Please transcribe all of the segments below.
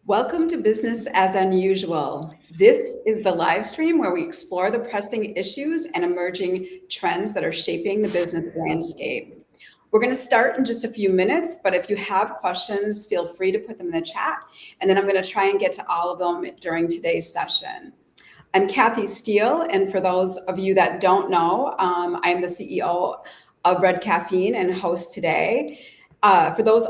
Welcome to Business as Unusual. This is the live stream where we explore the pressing issues and emerging trends that are shaping the business landscape. We're going to start in just a few minutes, but if you have questions, feel free to put them in the chat, and then I'm going to try and get to all of them during today's session. I'm Kathy Steele, and for those of you that don't know, I am the CEO of Red Caffeine and host today. For those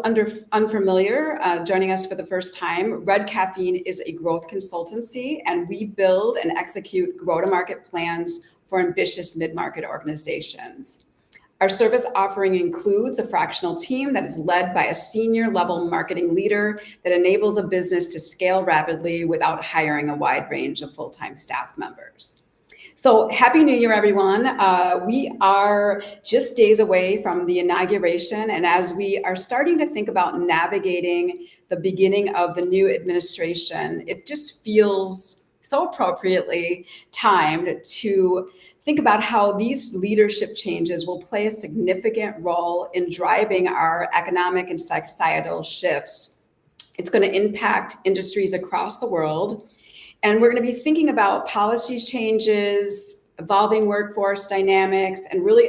unfamiliar, joining us for the first time, Red Caffeine is a growth consultancy, and we build and execute go-to-market plans for ambitious mid-market organizations. Our service offering includes a fractional team that is led by a senior level marketing leader that enables a business to scale rapidly without hiring a wide range of full-time staff members. So Happy New Year, everyone. We are just days away from the inauguration, and as we are starting to think about navigating the beginning of the new administration, it just feels so appropriately timed to think about how these leadership changes will play a significant role in driving our economic and societal shifts. It's going to impact industries across the world. And we're going to be thinking about policy changes, evolving workforce dynamics, and really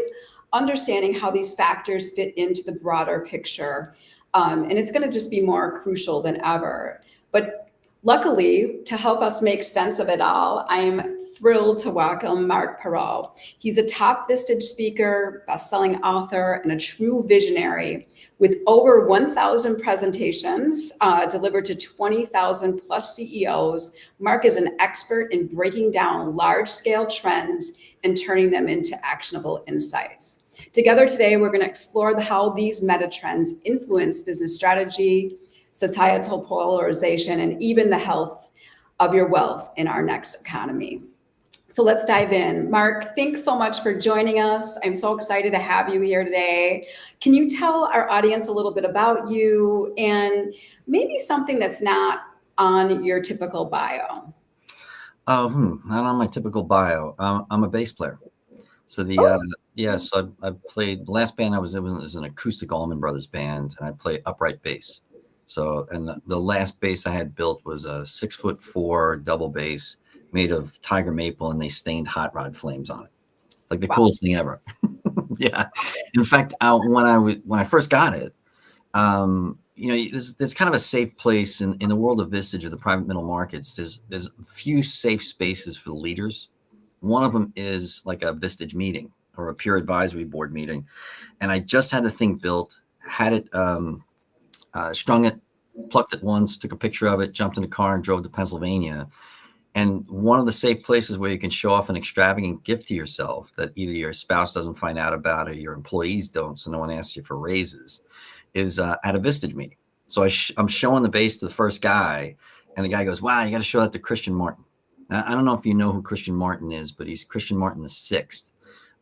understanding how these factors fit into the broader picture. And it's going to just be more crucial than ever. But luckily, to help us make sense of it all, I'm thrilled to welcome Mark Parrott. He's a top Vistage speaker, best-selling author, and a true visionary. With over 1,000 presentations delivered to 20,000 plus CEOs, Mark is an expert in breaking down large-scale trends and turning them into actionable insights. Together today, we're going to explore how these meta trends influence business strategy, societal polarization, and even the health of your wealth in our next economy. So let's dive in. Mark, thanks so much for joining us. I'm so excited to have you here today. Can you tell our audience a little bit about you and maybe something that's not on your typical bio? Not on my typical bio. I'm a bass player. So so I played, the last band I was in was an acoustic Allman Brothers band, and I play upright bass. So, and the last bass I had built was a 6'4" double bass made of tiger maple, and they stained hot rod flames on it. Like the coolest thing ever. Yeah. In fact, when I first got it, there's kind of a safe place in the world of Vistage or the private middle markets. There's a few safe spaces for the leaders. One of them is like a Vistage meeting or a peer advisory board meeting. And I just had the thing built, had it, strung it, plucked it once, took a picture of it, jumped in the car and drove to Pennsylvania. And one of the safe places where you can show off an extravagant gift to yourself that either your spouse doesn't find out about or your employees don't, so no one asks you for raises, is at a Vistage meeting. So I'm showing the bass to the first guy, and the guy goes, "Wow, you got to show that to Christian Martin." Now, I don't know if you know who Christian Martin is, but he's Christian Martin the Sixth.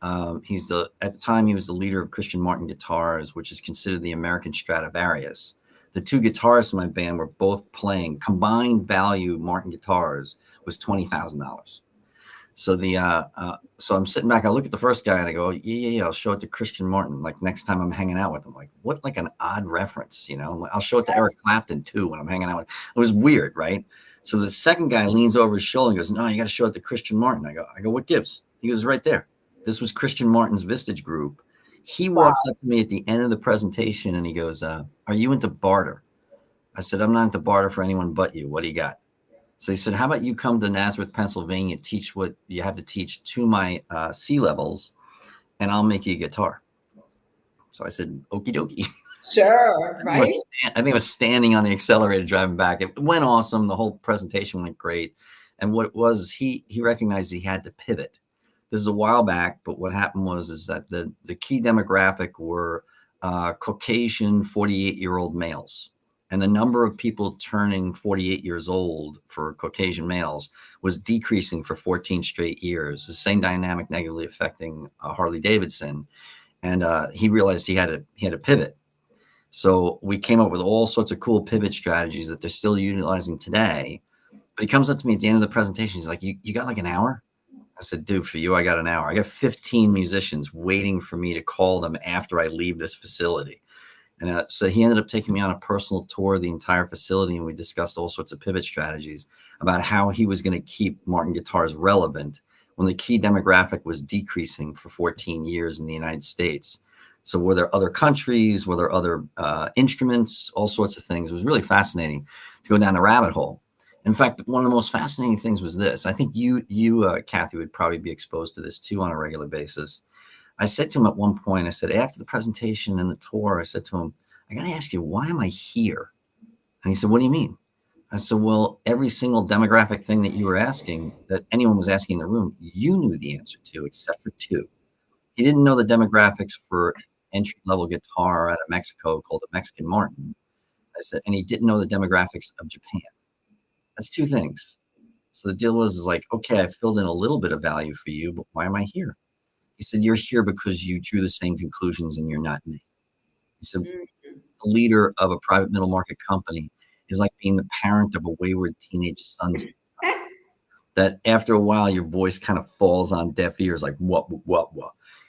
At the time, he was the leader of Christian Martin Guitars, which is considered the American Stradivarius. The two guitarists in my band were both playing combined value Martin guitars was $20,000. So so I'm sitting back, I look at the first guy and I go, yeah, I'll show it to Christian Martin. Like next time I'm hanging out with him, like what, like an odd reference, I'll show it to Eric Clapton too when I'm hanging out with him. It was weird, right? So the second guy leans over his shoulder and goes, "No, you got to show it to Christian Martin." I go, "What gives?" He goes, "Right there. This was Christian Martin's Vistage group." He walks up to me at the end of the presentation and he goes, "Are you into barter?" I said, "I'm not into barter for anyone but you. What do you got?" So he said, "How about you come to Nazareth, Pennsylvania, teach what you have to teach to my C-levels, and I'll make you a guitar." So I said, "Okie dokie." Sure, right? I think I was standing on the accelerator driving back. It went awesome. The whole presentation went great. And what it was, he recognized he had to pivot. This is a while back, but what happened was that the key demographic were Caucasian 48-year-old males. And the number of people turning 48 years old for Caucasian males was decreasing for 14 straight years. The same dynamic negatively affecting Harley Davidson. And he realized he had to pivot. So we came up with all sorts of cool pivot strategies that they're still utilizing today. But he comes up to me at the end of the presentation. He's like, you got like an hour? I said, "Dude, for you, I got an hour. I got 15 musicians waiting for me to call them after I leave this facility." And so he ended up taking me on a personal tour of the entire facility, and we discussed all sorts of pivot strategies about how he was going to keep Martin Guitars relevant when the key demographic was decreasing for 14 years in the United States. So were there other countries? Were there other instruments? All sorts of things. It was really fascinating to go down a rabbit hole. In fact, one of the most fascinating things was this. I think you, Kathy, would probably be exposed to this too on a regular basis. I said to him at one point, I said, after the presentation and the tour, I said to him, I got to ask you, why am I here? And he said, what do you mean? I said, well, every single demographic thing that you were asking, that anyone was asking in the room, you knew the answer to, except for two. He didn't know the demographics for entry-level guitar out of Mexico called a Mexican Martin. I said, and he didn't know the demographics of Japan. That's two things. So the deal was like, okay, I filled in a little bit of value for you, but why am I here? He said, you're here because you drew the same conclusions and you're not me. He said, Mhm. the leader of a private middle market company is like being the parent of a wayward teenage son. That after a while, your voice kind of falls on deaf ears, like, what?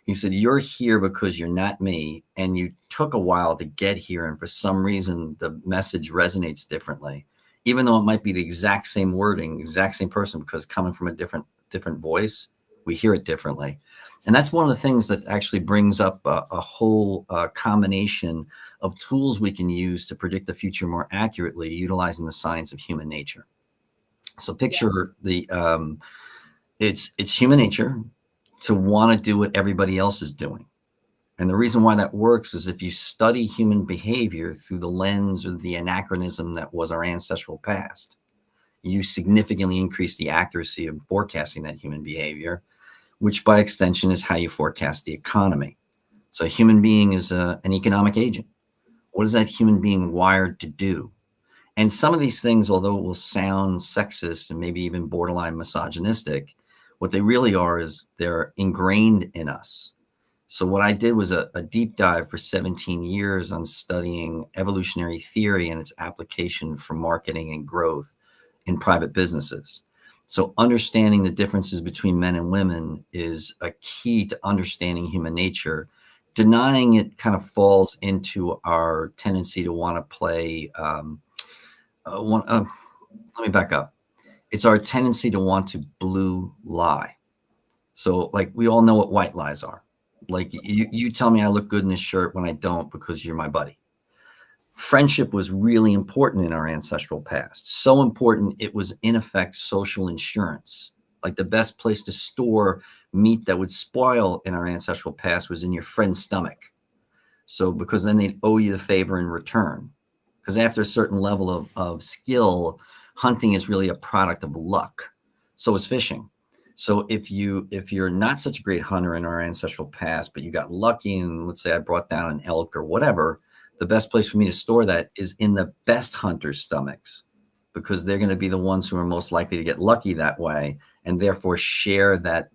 He said, you're here because you're not me. And you took a while to get here. And for some reason, the message resonates differently, even though it might be the exact same wording, exact same person, because coming from a different voice, we hear it differently. And that's one of the things that actually brings up a whole combination of tools we can use to predict the future more accurately, utilizing the science of human nature. So picture the it's human nature to want to do what everybody else is doing. And the reason why that works is if you study human behavior through the lens or the anachronism that was our ancestral past, you significantly increase the accuracy of forecasting that human behavior, which by extension is how you forecast the economy. So a human being is an economic agent. What is that human being wired to do? And some of these things, although it will sound sexist and maybe even borderline misogynistic, what they really are is they're ingrained in us. So what I did was a deep dive for 17 years on studying evolutionary theory and its application for marketing and growth in private businesses. So understanding the differences between men and women is a key to understanding human nature. Denying it kind of falls into our tendency to want to play let me back up. It's our tendency to want to blue lie. So like we all know what white lies are. Like you tell me I look good in this shirt when I don't because you're my buddy. Friendship was really important in our ancestral past. So important it was in effect social insurance. Like the best place to store meat that would spoil in our ancestral past was in your friend's stomach. So because then they'd owe you the favor in return. Because after a certain level of skill, hunting is really a product of luck. So is fishing. So if you're not such a great hunter in our ancestral past, but you got lucky and let's say I brought down an elk or whatever, the best place for me to store that is in the best hunters' stomachs, because they're going to be the ones who are most likely to get lucky that way and therefore share that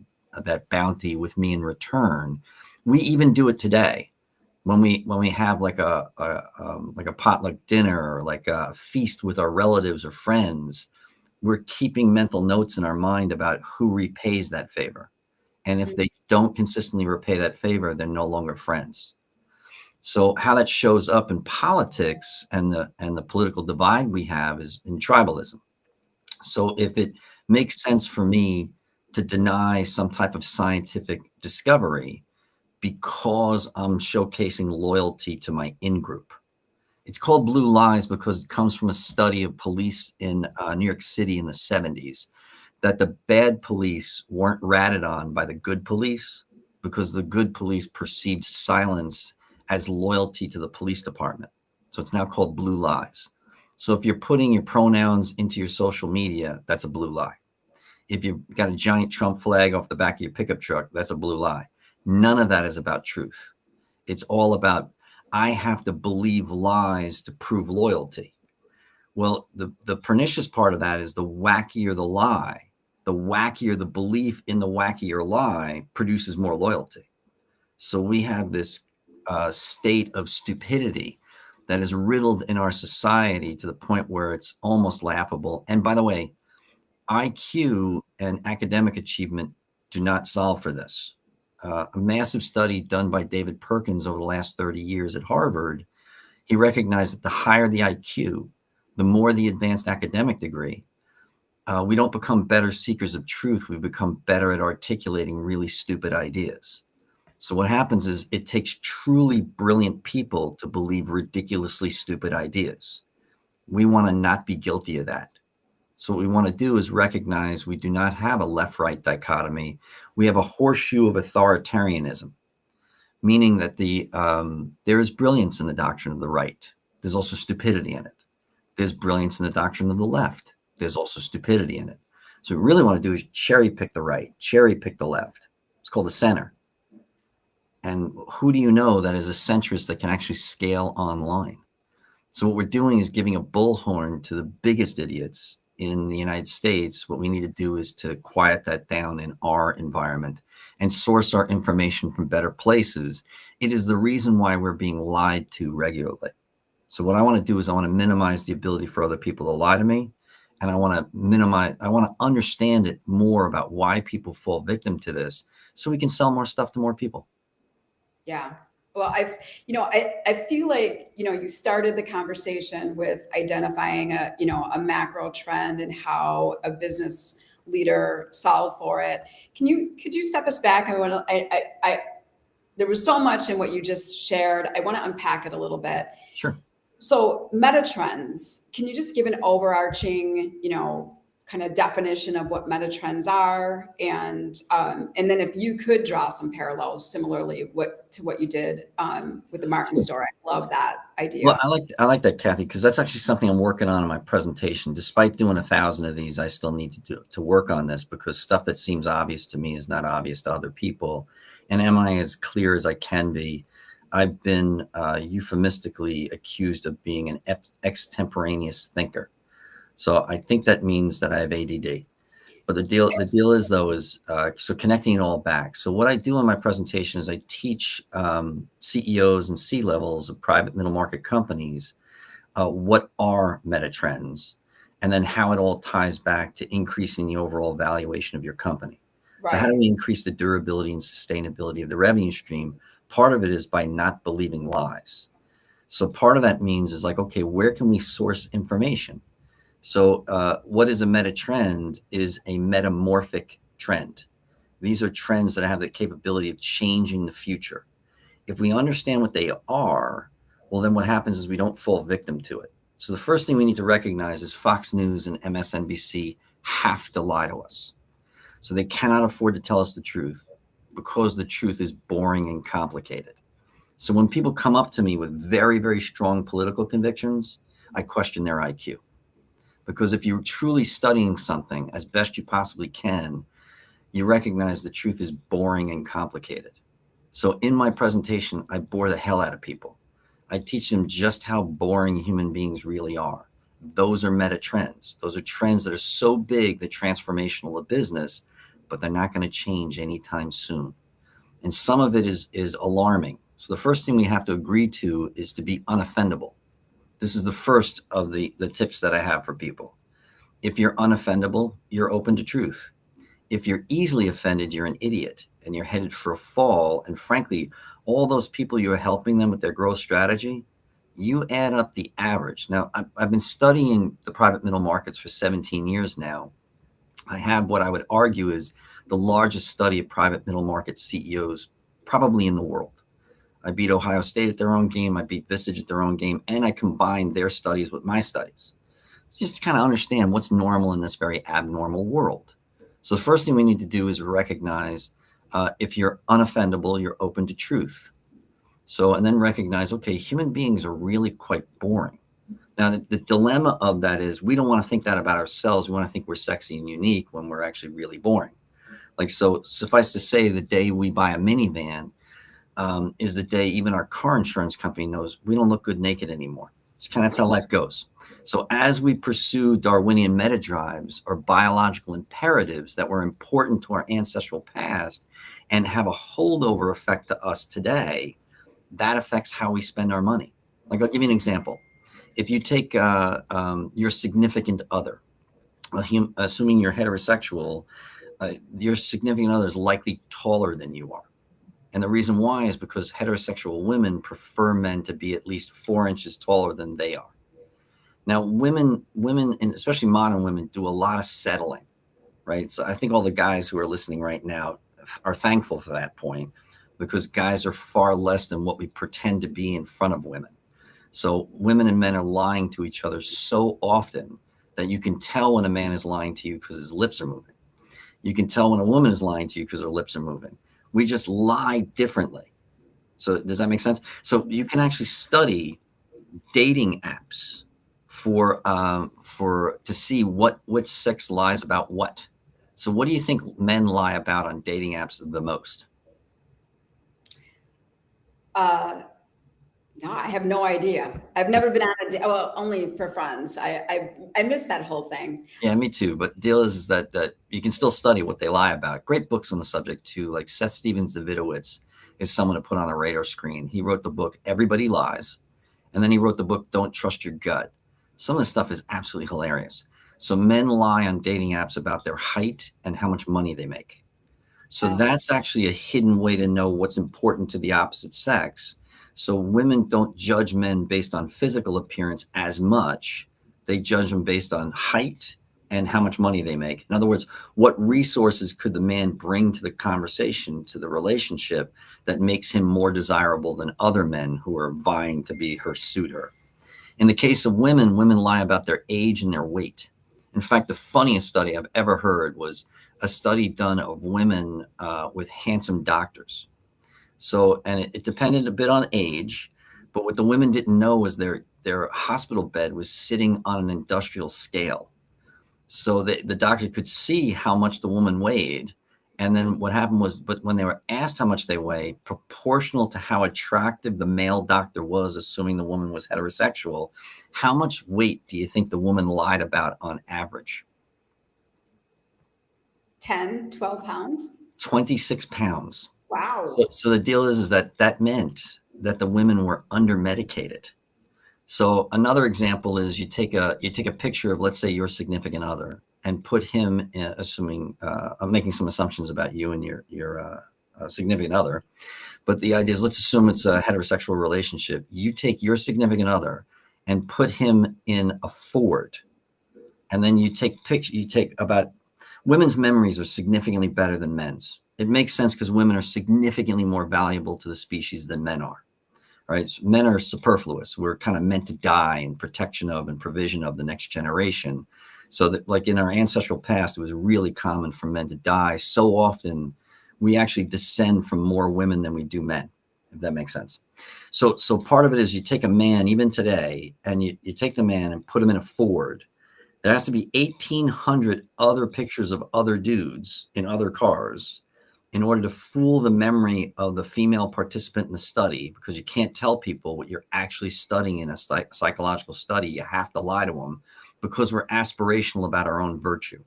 bounty with me in return. We even do it today. When we have like a potluck dinner or like a feast with our relatives or friends, we're keeping mental notes in our mind about who repays that favor. And if they don't consistently repay that favor, they're no longer friends. So how that shows up in politics and the political divide we have is in tribalism. So if it makes sense for me to deny some type of scientific discovery because I'm showcasing loyalty to my in-group. It's called blue lies because it comes from a study of police in New York City in the 70s, that the bad police weren't ratted on by the good police because the good police perceived silence as loyalty to the police department. So it's now called blue lies. So if you're putting your pronouns into your social media, that's a blue lie. If you've got a giant Trump flag off the back of your pickup truck, that's a blue lie. None of that is about truth. It's all about, I have to believe lies to prove loyalty. Well, the pernicious part of that is the wackier the lie, the wackier the belief in the wackier lie produces more loyalty. So we have this state of stupidity that is riddled in our society to the point where it's almost laughable. And by the way, IQ and academic achievement do not solve for this. A massive study done by David Perkins over the last 30 years at Harvard He recognized that the higher the IQ, the more the advanced academic degree, we don't become better seekers of truth. We become better at articulating really stupid ideas. So what happens is it takes truly brilliant people to believe ridiculously stupid ideas. We want to not be guilty of that. So what we want to do is recognize we do not have a left-right dichotomy. We have a horseshoe of authoritarianism, meaning that there is brilliance in the doctrine of the right. There's also stupidity in it. There's brilliance in the doctrine of the left. There's also stupidity in it. So what we really want to do is cherry pick the right, cherry pick the left. It's called the center. And who do you know that is a centrist that can actually scale online? So what we're doing is giving a bullhorn to the biggest idiots in the United States. What we need to do is to quiet that down in our environment and source our information from better places. It is the reason why we're being lied to regularly. So what I want to do is I want to minimize the ability for other people to lie to me. And I want to understand it more about why people fall victim to this so we can sell more stuff to more people. Yeah. Well, I feel like, you started the conversation with identifying a macro trend and how a business leader solved for it. Could you step us back? There was so much in what you just shared. I want to unpack it a little bit. Sure. So meta trends, can you just give an overarching, kind of definition of what meta trends are? And then if you could draw some parallels similarly to what you did with the Martin store. I love that idea. Well, I like that, Kathy, because that's actually something I'm working on in my presentation. Despite doing 1,000 of these, I still need to work on this because stuff that seems obvious to me is not obvious to other people. And am I as clear as I can be? I've been euphemistically accused of being an extemporaneous thinker. So I think that means that I have ADD. But the deal is though, so connecting it all back. So what I do in my presentation is I teach CEOs and C-levels of private middle market companies what are meta trends, and then how it all ties back to increasing the overall valuation of your company. Right. So how do we increase the durability and sustainability of the revenue stream? Part of it is by not believing lies. So part of that means is like, okay, where can we source information? So what is a meta trend is a metamorphic trend. These are trends that have the capability of changing the future. If we understand what they are, well, then what happens is we don't fall victim to it. So the first thing we need to recognize is Fox News and MSNBC have to lie to us. So they cannot afford to tell us the truth because the truth is boring and complicated. So when people come up to me with very, very strong political convictions, I question their IQ. Because if you're truly studying something as best you possibly can, you recognize the truth is boring and complicated. So in my presentation, I bore the hell out of people. I teach them just how boring human beings really are. Those are meta trends. Those are trends that are so big, they're transformational to business, but they're not going to change anytime soon. And some of it is alarming. So the first thing we have to agree to is to be unoffendable. This is the first of the tips that I have for people. If you're unoffendable, you're open to truth. If you're easily offended, you're an idiot and you're headed for a fall. And frankly, all those people you're helping them with their growth strategy, you add up the average. Now, I've been studying the private middle markets for 17 years now. I have what I would argue is the largest study of private middle market CEOs probably in the world. I beat Ohio State at their own game. I beat Vistage at their own game. And I combined their studies with my studies. So just to kind of understand what's normal in this very abnormal world. So the first thing we need to do is recognize if you're unoffendable, you're open to truth. So, and then recognize, okay, human beings are really quite boring. Now, the dilemma of that is we don't want to think that about ourselves. We want to think we're sexy and unique when we're actually really boring. Like, so suffice to say, the day we buy a minivan is the day even our car insurance company knows we don't look good naked anymore. It's kind of that's how life goes. So as we pursue Darwinian meta drives or biological imperatives that were important to our ancestral past and have a holdover effect to us today, that affects how we spend our money. Like, I'll give you an example. If you take your significant other, assuming you're heterosexual, your significant other is likely taller than you are. And the reason why is because heterosexual women prefer men to be at least 4 inches taller than they are. Now, women, and especially modern women, do a lot of settling, right? So I think all the guys who are listening right now are thankful for that point, because guys are far less than what we pretend to be in front of women. So women and men are lying to each other so often that you can tell when a man is lying to you because his lips are moving. You can tell when a woman is lying to you because her lips are moving. We just lie differently. So does that make sense? So you can actually study dating apps for to see which sex lies about what. So what do you think men lie about on dating apps the most? No, I have no idea. I've never been on a date. Well, only for friends. I miss that whole thing. Yeah, me too. But the deal is that you can still study what they lie about. Great books on the subject too, like Seth Stevens-Davidowitz is someone to put on a radar screen. He wrote the book Everybody Lies, and then he wrote the book Don't Trust Your Gut. Some of the stuff is absolutely hilarious. So men lie on dating apps about their height and how much money they make. So that's actually a hidden way to know what's important to the opposite sex. So women don't judge men based on physical appearance as much. They judge them based on height and how much money they make. In other words, what resources could the man bring to the conversation, to the relationship, that makes him more desirable than other men who are vying to be her suitor. In the case of women, women lie about their age and their weight. In fact, the funniest study I've ever heard was a study done of women with handsome doctors. So, and it depended a bit on age, but what the women didn't know was their hospital bed was sitting on an industrial scale. So the doctor could see how much the woman weighed. And then what happened was, but when they were asked how much they weigh, proportional to how attractive the male doctor was, assuming the woman was heterosexual, how much weight do you think the woman lied about on average? 10, 12 pounds. 26 pounds. Wow. So the deal is that meant that the women were under medicated. So another example is you take a picture of, let's say, your significant other, and put him, assuming I'm making some assumptions about you and your significant other, but the idea is, let's assume it's a heterosexual relationship. You take your significant other and put him in a Ford, and then you take about, women's memories are significantly better than men's. It makes sense because women are significantly more valuable to the species than men are. Right? So men are superfluous. We're kind of meant to die in protection of and provision of the next generation. So that, like in our ancestral past, it was really common for men to die. So often we actually descend from more women than we do men, if that makes sense. So part of it is you take a man, even today, and you take the man and put him in a Ford. There has to be 1,800 other pictures of other dudes in other cars in order to fool the memory of the female participant in the study, because you can't tell people what you're actually studying in a psychological study. You have to lie to them because we're aspirational about our own virtue.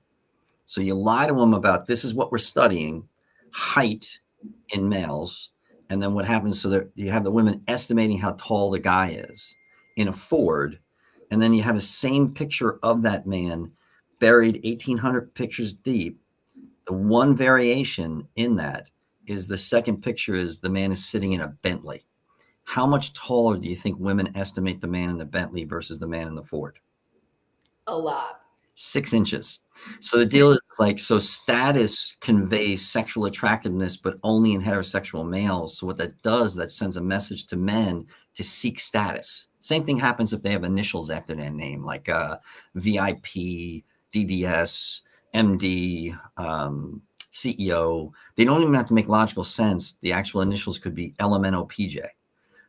So you lie to them about, this is what we're studying, height in males. And then what happens, so that you have the women estimating how tall the guy is in a Ford. And then you have the same picture of that man buried 1,800 pictures deep. The one variation in that is the second picture is the man is sitting in a Bentley. How much taller do you think women estimate the man in the Bentley versus the man in the Ford? A lot. 6 inches. So the deal is like, so status conveys sexual attractiveness, but only in heterosexual males. So what that does, that sends a message to men to seek status. Same thing happens if they have initials after their name, like VIP, DDS, MD, CEO. They don't even have to make logical sense. The actual initials could be LMNOPJ.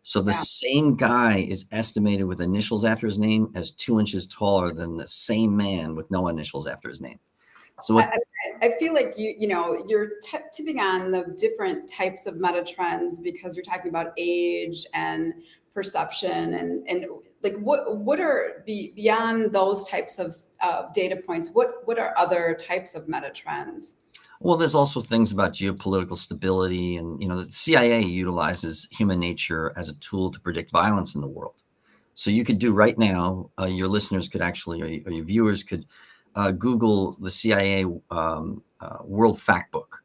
So the same guy is estimated with initials after his name as 2 inches taller than the same man with no initials after his name. So I feel like you're tipping on the different types of meta trends, because you're talking about age and perception and like what are beyond those types of data points, what are other types of meta trends? Well, there's also things about geopolitical stability, and the CIA utilizes human nature as a tool to predict violence in the world. So you could do right now, your listeners could actually, or your viewers could Google the CIA World Fact Book,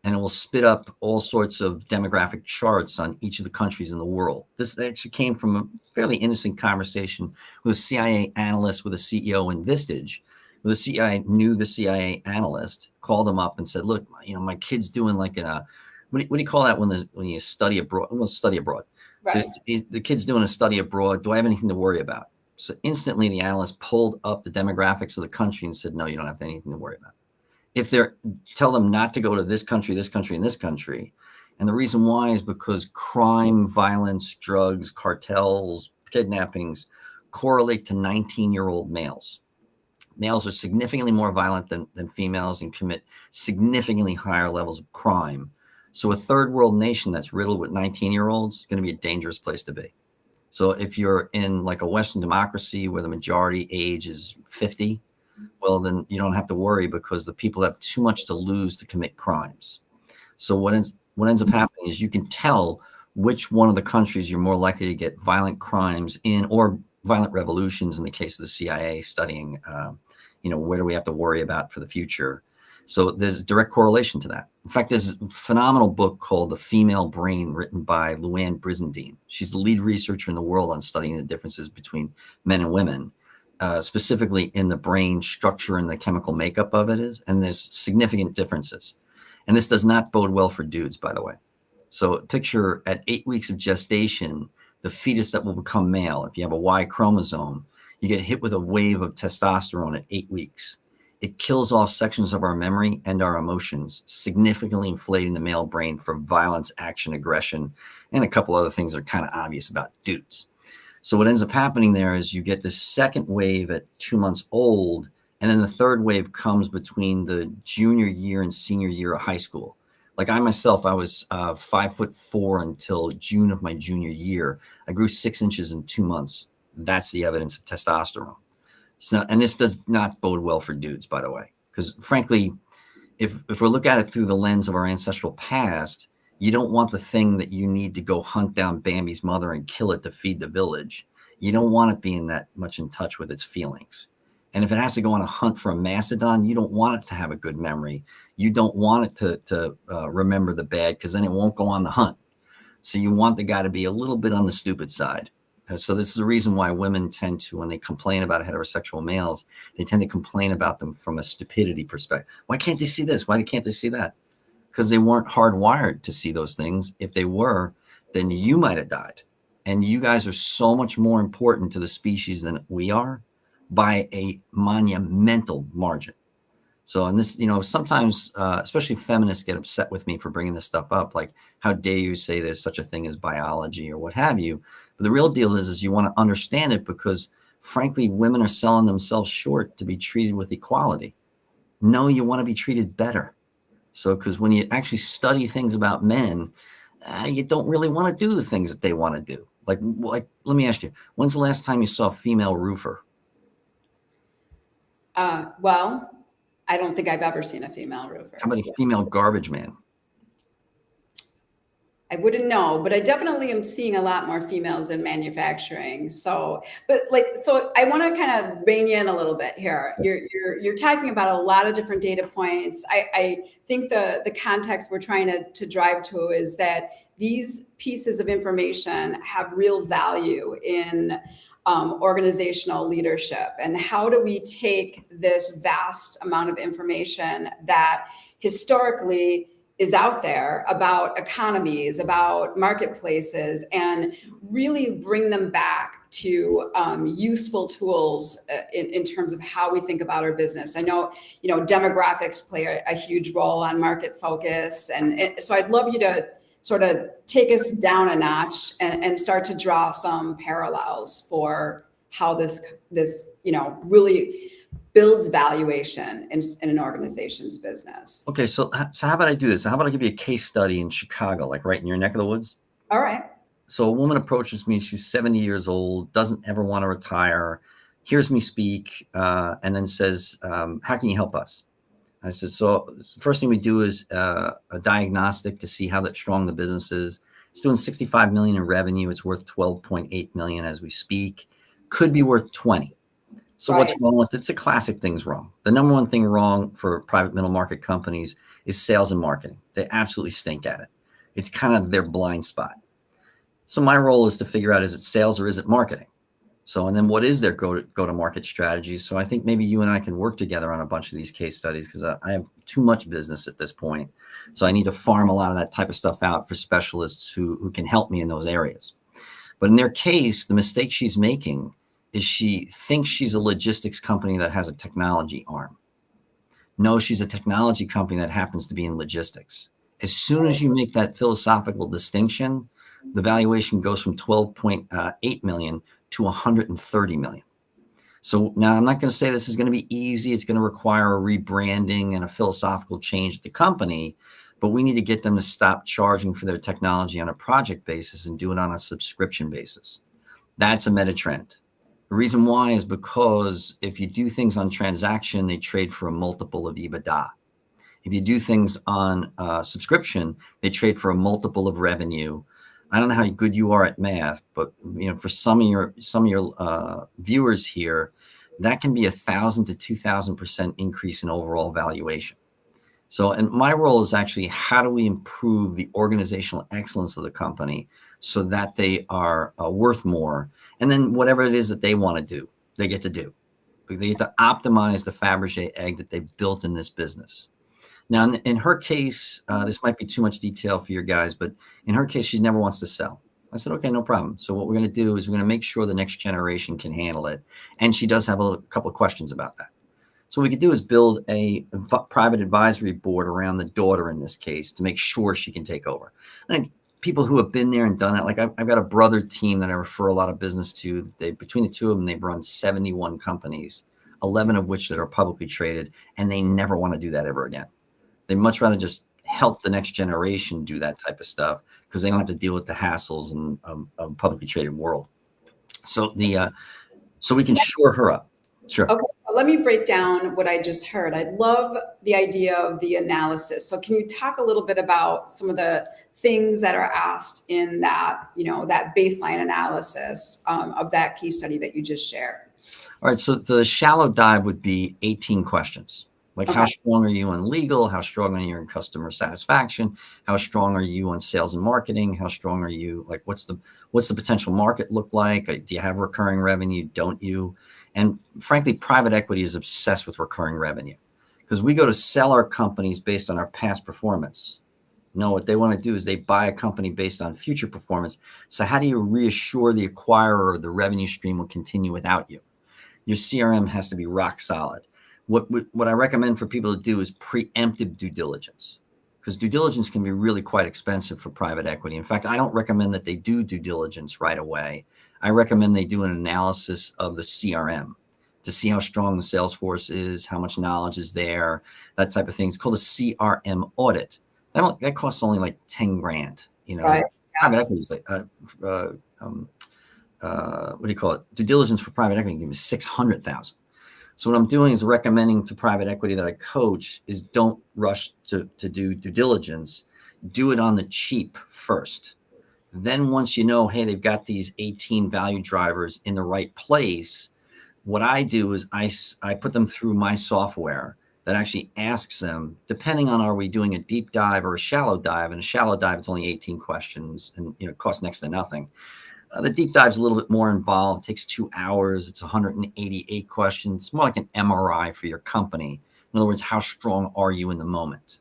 and it will spit up all sorts of demographic charts on each of the countries in the world. This actually came from a fairly innocent conversation with a CIA analyst with a CEO in Vistage. The CIA knew the CIA analyst, called him up and said, look, my kid's doing like what do you call that when you study abroad? Well, study abroad. Right. So the kid's doing a study abroad. Do I have anything to worry about? So instantly the analyst pulled up the demographics of the country and said, no, you don't have anything to worry about. If tell them not to go to this country, and this country. And the reason why is because crime, violence, drugs, cartels, kidnappings correlate to 19-year-old males. Males are significantly more violent than females and commit significantly higher levels of crime. So a third world nation that's riddled with 19-year-olds is going to be a dangerous place to be. So if you're in like a Western democracy where the majority age is 50, well, then you don't have to worry because the people have too much to lose to commit crimes. So what ends up happening is you can tell which one of the countries you're more likely to get violent crimes in, or violent revolutions in the case of the CIA studying, where do we have to worry about for the future? So there's a direct correlation to that. In fact, there's a phenomenal book called The Female Brain written by Luann Brizendine. She's the lead researcher in the world on studying the differences between men and women. Specifically in the brain structure and the chemical makeup of it is, and there's significant differences. And this does not bode well for dudes, by the way. So picture at 8 weeks of gestation, the fetus that will become male. If you have a Y chromosome, you get hit with a wave of testosterone at 8 weeks. It kills off sections of our memory and our emotions, significantly inflating the male brain for violence, action, aggression, and a couple other things that are kind of obvious about dudes. So what ends up happening there is you get the second wave at 2 months old, and then the third wave comes between the junior year and senior year of high school. Like I myself, I was 5'4" until June of my junior year. I grew 6 inches in 2 months. That's the evidence of testosterone. So, and this does not bode well for dudes, by the way, because frankly, if we look at it through the lens of our ancestral past, you don't want the thing that you need to go hunt down Bambi's mother and kill it to feed the village. You don't want it being that much in touch with its feelings. And if it has to go on a hunt for a mastodon, you don't want it to have a good memory. You don't want it to remember the bad, because then it won't go on the hunt. So you want the guy to be a little bit on the stupid side. So this is the reason why women tend to, when they complain about heterosexual males, they tend to complain about them from a stupidity perspective. Why can't they see this? Why can't they see that? Because they weren't hardwired to see those things. If they were, then you might have died. And you guys are so much more important to the species than we are by a monumental margin. So, and this, sometimes, especially feminists get upset with me for bringing this stuff up. Like, how dare you say there's such a thing as biology or what have you? But the real deal is you want to understand it because, frankly, women are selling themselves short to be treated with equality. No, you want to be treated better. So, because when you actually study things about men, you don't really want to do the things that they want to do. Like, let me ask you, when's the last time you saw a female roofer? Well, I don't think I've ever seen a female roofer. How about a female garbage man? I wouldn't know, but I definitely am seeing a lot more females in manufacturing. So I want to kind of rein you in a little bit here. You're talking about a lot of different data points. I think the context we're trying to drive to is that these pieces of information have real value in organizational leadership. And how do we take this vast amount of information that historically is out there about economies, about marketplaces, and really bring them back to useful tools in terms of how we think about our business. I know, demographics play a huge role on market focus. And so I'd love you to sort of take us down a notch and start to draw some parallels for how this really builds valuation in an organization's business. Okay, so how about I do this? How about I give you a case study in Chicago, like right in your neck of the woods? All right. So a woman approaches me. She's 70 years old, doesn't ever want to retire, hears me speak, and then says, how can you help us? I said, so first thing we do is a diagnostic to see how strong the business is. It's doing 65 million in revenue. It's worth 12.8 million as we speak. Could be worth 20. So Right. what's wrong with it? It's a classic things wrong. The number one thing wrong for private middle market companies is sales and marketing. They absolutely stink at it. It's kind of their blind spot. So my role is to figure out, is it sales or is it marketing? So, and then what is their go-to-market strategy? So I think maybe you and I can work together on a bunch of these case studies, because I have too much business at this point. So I need to farm a lot of that type of stuff out for specialists who can help me in those areas. But in their case, the mistake she's making is she thinks she's a logistics company that has a technology arm. No, she's a technology company that happens to be in logistics. As soon as you make that philosophical distinction, the valuation goes from 12.8 million to 130 million. So now I'm not going to say this is going to be easy. It's going to require a rebranding and a philosophical change at the company, but we need to get them to stop charging for their technology on a project basis and do it on a subscription basis. That's a meta trend. The reason why is because if you do things on transaction, they trade for a multiple of EBITDA. If you do things on subscription, they trade for a multiple of revenue. I don't know how good you are at math, but for some of your viewers here, that can be 1,000 to 2,000% increase in overall valuation. So, and my role is actually, how do we improve the organizational excellence of the company so that they are worth more? And then whatever it is that they want to do, they get to do. They get to optimize the Fabergé egg that they built in this business. Now, in her case, this might be too much detail for your guys, but in her case, she never wants to sell. I said, okay, no problem. So what we're going to do is we're going to make sure the next generation can handle it. And she does have a couple of questions about that. So what we could do is build a private advisory board around the daughter in this case to make sure she can take over. And people who have been there and done that, like I've got a brother team that I refer a lot of business to. Between the two of them, they've run 71 companies, 11 of which that are publicly traded, and they never want to do that ever again. They much rather just help the next generation do that type of stuff, because they don't have to deal with the hassles of a publicly traded world. So so we can shore her up. Sure. Okay, so let me break down what I just heard. I love the idea of the analysis. So can you talk a little bit about some of the things that are asked in that, that baseline analysis of that case study that you just shared? All right. So the shallow dive would be 18 questions. Like, okay, how strong are you on legal? How strong are you in customer satisfaction? How strong are you on sales and marketing? How strong are you? Like, what's the potential market look like? Do you have recurring revenue? Don't you? And frankly, private equity is obsessed with recurring revenue, because we go to sell our companies based on our past performance. No, what they want to do is they buy a company based on future performance. So how do you reassure the acquirer the revenue stream will continue without you? Your CRM has to be rock solid. What I recommend for people to do is preemptive due diligence, because due diligence can be really quite expensive for private equity. In fact, I don't recommend that they do due diligence right away. I recommend they do an analysis of the CRM to see how strong the sales force is, how much knowledge is there, that type of thing. It's called a CRM audit. That costs only like 10 grand, Right. Private equity is like, what do you call it? Due diligence for private equity can be 600,000. So what I'm doing is recommending to private equity that I coach is don't rush to do due diligence. Do it on the cheap first. Then once hey, they've got these 18 value drivers in the right place, what I do is I put them through my software that actually asks them, depending on, are we doing a deep dive or a shallow dive? And a shallow dive, it's only 18 questions and it costs next to nothing. The deep dive is a little bit more involved. It takes 2 hours. It's 188 questions. It's more like an MRI for your company. In other words, how strong are you in the moment?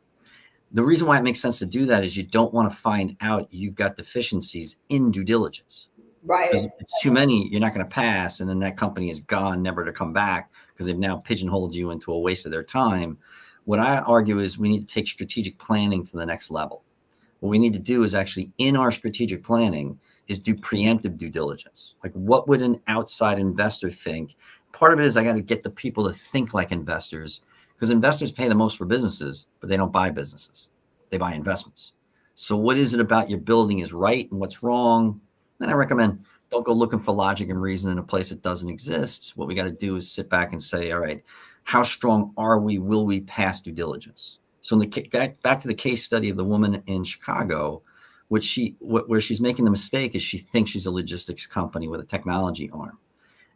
The reason why it makes sense to do that is you don't want to find out you've got deficiencies in due diligence. Right. Because if it's too many, you're not going to pass. And then that company is gone, never to come back, because they've now pigeonholed you into a waste of their time. What I argue is we need to take strategic planning to the next level. What we need to do is actually, in our strategic planning, is do preemptive due diligence. Like, what would an outside investor think? Part of it is I got to get the people to think like investors, because investors pay the most for businesses, but they don't buy businesses. They buy investments. So what is it about your building is right and what's wrong? Then I recommend don't go looking for logic and reason in a place that doesn't exist. What we got to do is sit back and say, all right, how strong are we? Will we pass due diligence? So back to the case study of the woman in Chicago, where she's making the mistake is she thinks she's a logistics company with a technology arm.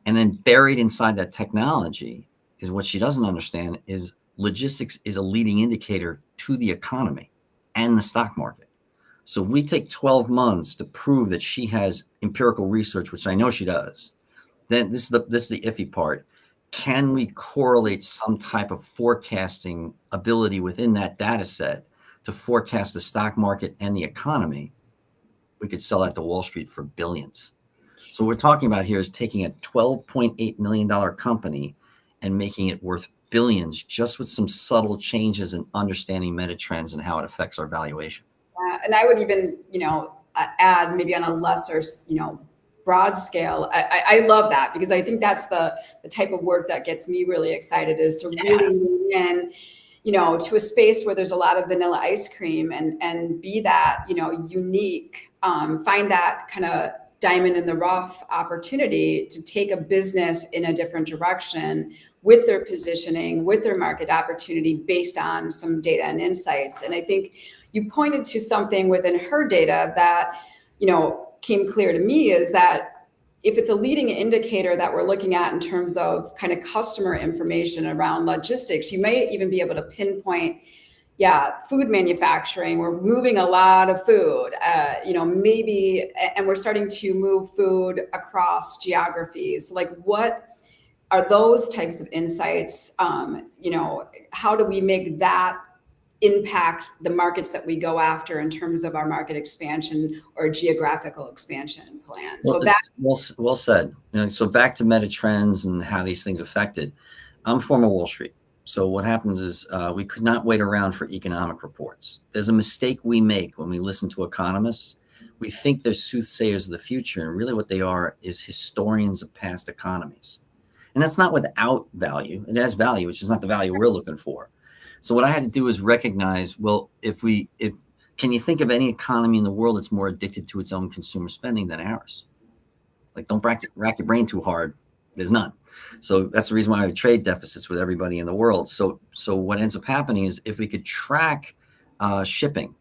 And then buried inside that technology is what she doesn't understand is logistics is a leading indicator to the economy and the stock market. So if we take 12 months to prove that she has empirical research, which I know she does, then this is the iffy part. Can we correlate some type of forecasting ability within that data set to forecast the stock market and the economy? We could sell that to Wall Street for billions. So what we're talking about here is taking a $12.8 million company and making it worth billions just with some subtle changes in understanding meta trends and how it affects our valuation. And I would even, add maybe on a lesser, broad scale. I love that because I think that's the type of work that gets me really excited is to really lean in, to a space where there's a lot of vanilla ice cream and be that, unique, find that kind of diamond in the rough opportunity to take a business in a different direction with their positioning, with their market opportunity based on some data and insights. And I think you pointed to something within her data that, came clear to me is that if it's a leading indicator that we're looking at in terms of kind of customer information around logistics, you may even be able to pinpoint, food manufacturing. We're moving a lot of food, maybe, and we're starting to move food across geographies. Like, what are those types of insights? How do we make that impact the markets that we go after in terms of our market expansion or geographical expansion plan? Well, well said. So back to meta trends and how these things affected. I'm former Wall Street. So what happens is we could not wait around for economic reports. There's a mistake we make when we listen to economists. We think they're soothsayers of the future, and really what they are is historians of past economies. And that's not without value. It has value, which is not the value we're looking for. So what I had to do is recognize, well, can you think of any economy in the world that's more addicted to its own consumer spending than ours? Like, don't rack your brain too hard. There's none. So that's the reason why we have trade deficits with everybody in the world. So what ends up happening is if we could track shipping,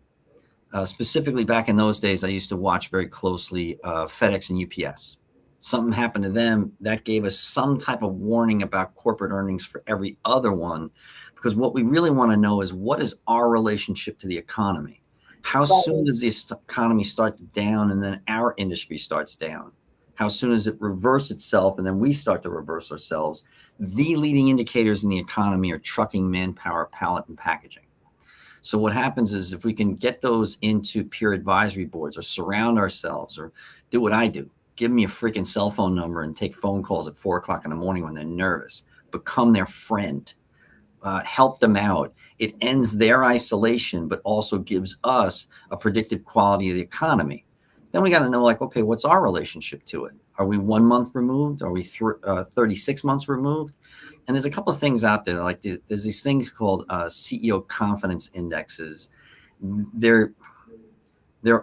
specifically back in those days, I used to watch very closely FedEx and UPS. Something happened to them that gave us some type of warning about corporate earnings for every other one. Because what we really want to know is what is our relationship to the economy? How soon does the economy start down and then our industry starts down? How soon does it reverse itself and then we start to reverse ourselves? The leading indicators in the economy are trucking, manpower, pallet, and packaging. So what happens is if we can get those into peer advisory boards or surround ourselves or do what I do, give me a freaking cell phone number and take phone calls at 4:00 in the morning when they're nervous, become their friend. Help them out. It ends their isolation, but also gives us a predictive quality of the economy. Then we got to know, like, okay, what's our relationship to it? Are we 1 month removed? Are we 36 months removed? And there's a couple of things out there, like there's these things called CEO confidence indexes. They're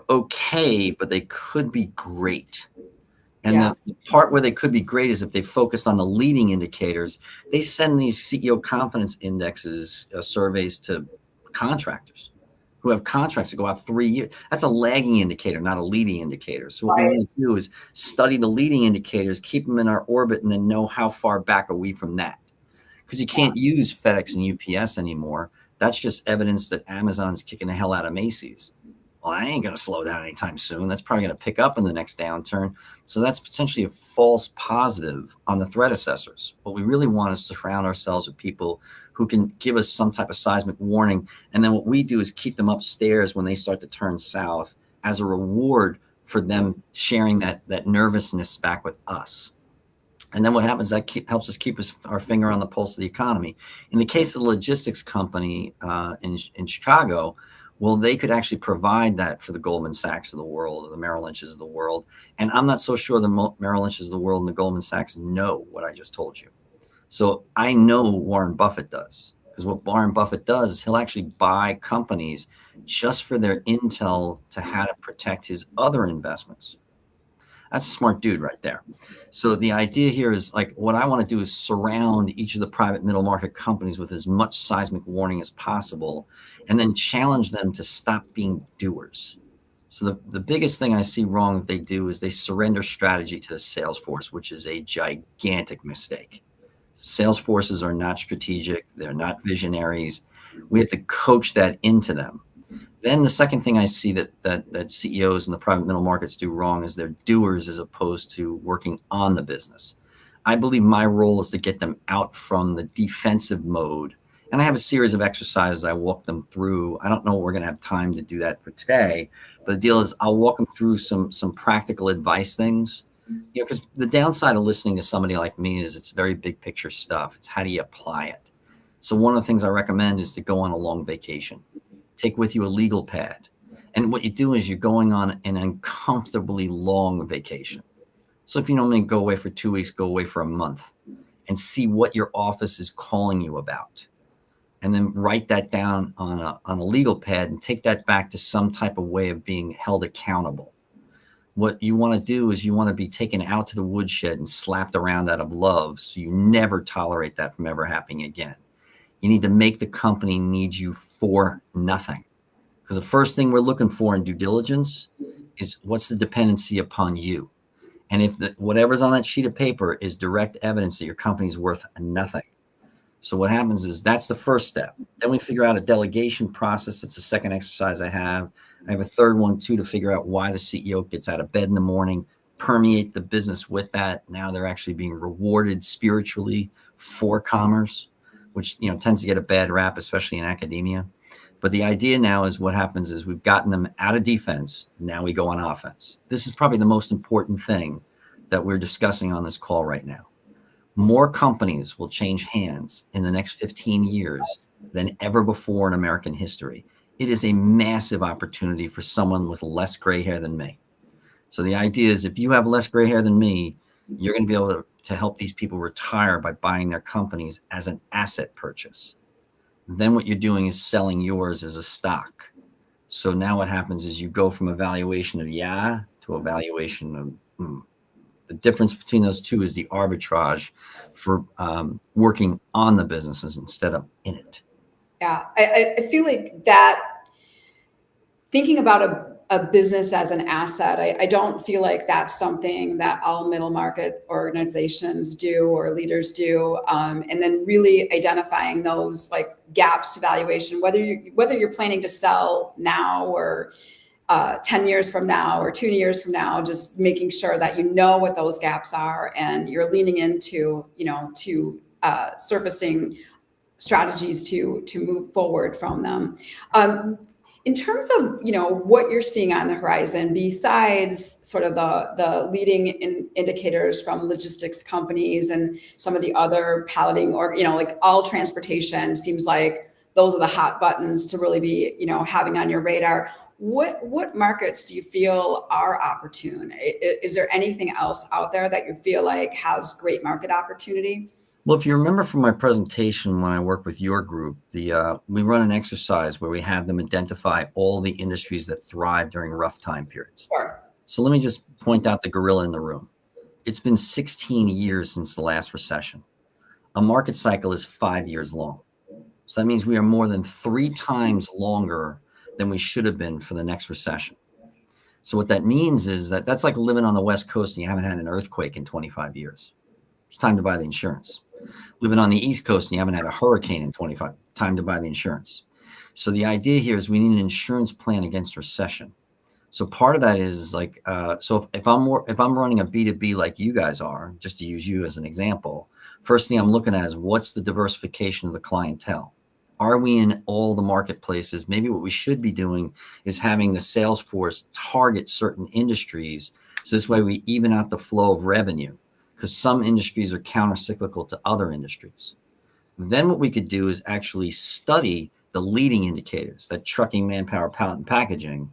okay, but they could be great. And the part where they could be great is if they focused on the leading indicators. They send these CEO confidence indexes surveys to contractors who have contracts that go out 3 years. That's a lagging indicator, not a leading indicator. So what we want to do is study the leading indicators, keep them in our orbit, and then know how far back are we from that. Because you can't use FedEx and UPS anymore. That's just evidence that Amazon's kicking the hell out of Macy's. Well, I ain't going to slow down anytime soon. That's probably going to pick up in the next downturn. So that's potentially a false positive on the threat assessors. What we really want is to surround ourselves with people who can give us some type of seismic warning. And then what we do is keep them upstairs when they start to turn south as a reward for them sharing that nervousness back with us. And then what happens, that helps us keep our finger on the pulse of the economy. In the case of the logistics company in Chicago, well, they could actually provide that for the Goldman Sachs of the world or the Merrill Lynch's of the world. And I'm not so sure the Merrill Lynch's of the world and the Goldman Sachs know what I just told you. So I know Warren Buffett does, because what Warren Buffett does is he'll actually buy companies just for their intel to how to protect his other investments. That's a smart dude right there. So the idea here is, like, what I want to do is surround each of the private middle market companies with as much seismic warning as possible, and then challenge them to stop being doers. So the biggest thing I see wrong that they do is they surrender strategy to the sales force, which is a gigantic mistake. Sales forces are not strategic. They're not visionaries. We have to coach that into them. Then the second thing I see that CEOs in the private middle markets do wrong is they're doers as opposed to working on the business. I believe my role is to get them out from the defensive mode. And I have a series of exercises I walk them through. I don't know we're going to have time to do that for today, but the deal is I'll walk them through some practical advice things. Because the downside of listening to somebody like me is it's very big picture stuff. It's how do you apply it? So one of the things I recommend is to go on a long vacation. Take with you a legal pad. And what you do is you're going on an uncomfortably long vacation. So if you normally go away for 2 weeks, go away for a month and see what your office is calling you about. And then write that down on a legal pad and take that back to some type of way of being held accountable. What you want to do is you want to be taken out to the woodshed and slapped around out of love so you never tolerate that from ever happening again. You need to make the company need you for nothing. Because the first thing we're looking for in due diligence is what's the dependency upon you. And if whatever's on that sheet of paper is direct evidence that your company's worth nothing. So what happens is that's the first step. Then we figure out a delegation process. That's the second exercise I have. I have a third one too to figure out why the CEO gets out of bed in the morning, permeate the business with that. Now they're actually being rewarded spiritually for commerce, which tends to get a bad rap, especially in academia. But the idea now is what happens is we've gotten them out of defense. Now we go on offense. This is probably the most important thing that we're discussing on this call right now. More companies will change hands in the next 15 years than ever before in American history. It is a massive opportunity for someone with less gray hair than me. So the idea is if you have less gray hair than me, you're going to be able to help these people retire by buying their companies as an asset purchase. Then what you're doing is selling yours as a stock. So now what happens is you go from a valuation of to a valuation of The difference between those two is the arbitrage for working on the businesses instead of in it. Yeah, I feel like that thinking about a business as an asset, I don't feel like that's something that all middle market organizations do or leaders do. And then really identifying those like gaps to valuation, whether you're planning to sell now or 10 years from now or 2 years from now, just making sure that you know what those gaps are and you're leaning into, surfacing strategies to move forward from them. In terms of, what you're seeing on the horizon, besides sort of the leading indicators from logistics companies and some of the other palleting or, like all transportation seems like those are the hot buttons to really be, having on your radar. What markets do you feel are opportune? Is there anything else out there that you feel like has great market opportunity? Well, if you remember from my presentation when I work with your group, we run an exercise where we have them identify all the industries that thrive during rough time periods. Sure. So let me just point out the gorilla in the room. It's been 16 years since the last recession. A market cycle is 5 years long. So that means we are more than 3 times longer than we should have been for the next recession. So what that means is that's like living on the West Coast and you haven't had an earthquake in 25 years. It's time to buy the insurance. Living on the East Coast and you haven't had a hurricane in 25, time to buy the insurance. So the idea here is we need an insurance plan against recession. So part of that is like, so if I'm running a B2B like you guys are, just to use you as an example, first thing I'm looking at is what's the diversification of the clientele? Are we in all the marketplaces? Maybe what we should be doing is having the sales force target certain industries. So this way we even out the flow of revenue because some industries are counter-cyclical to other industries. Then what we could do is actually study the leading indicators, that trucking, manpower, pallet, and packaging,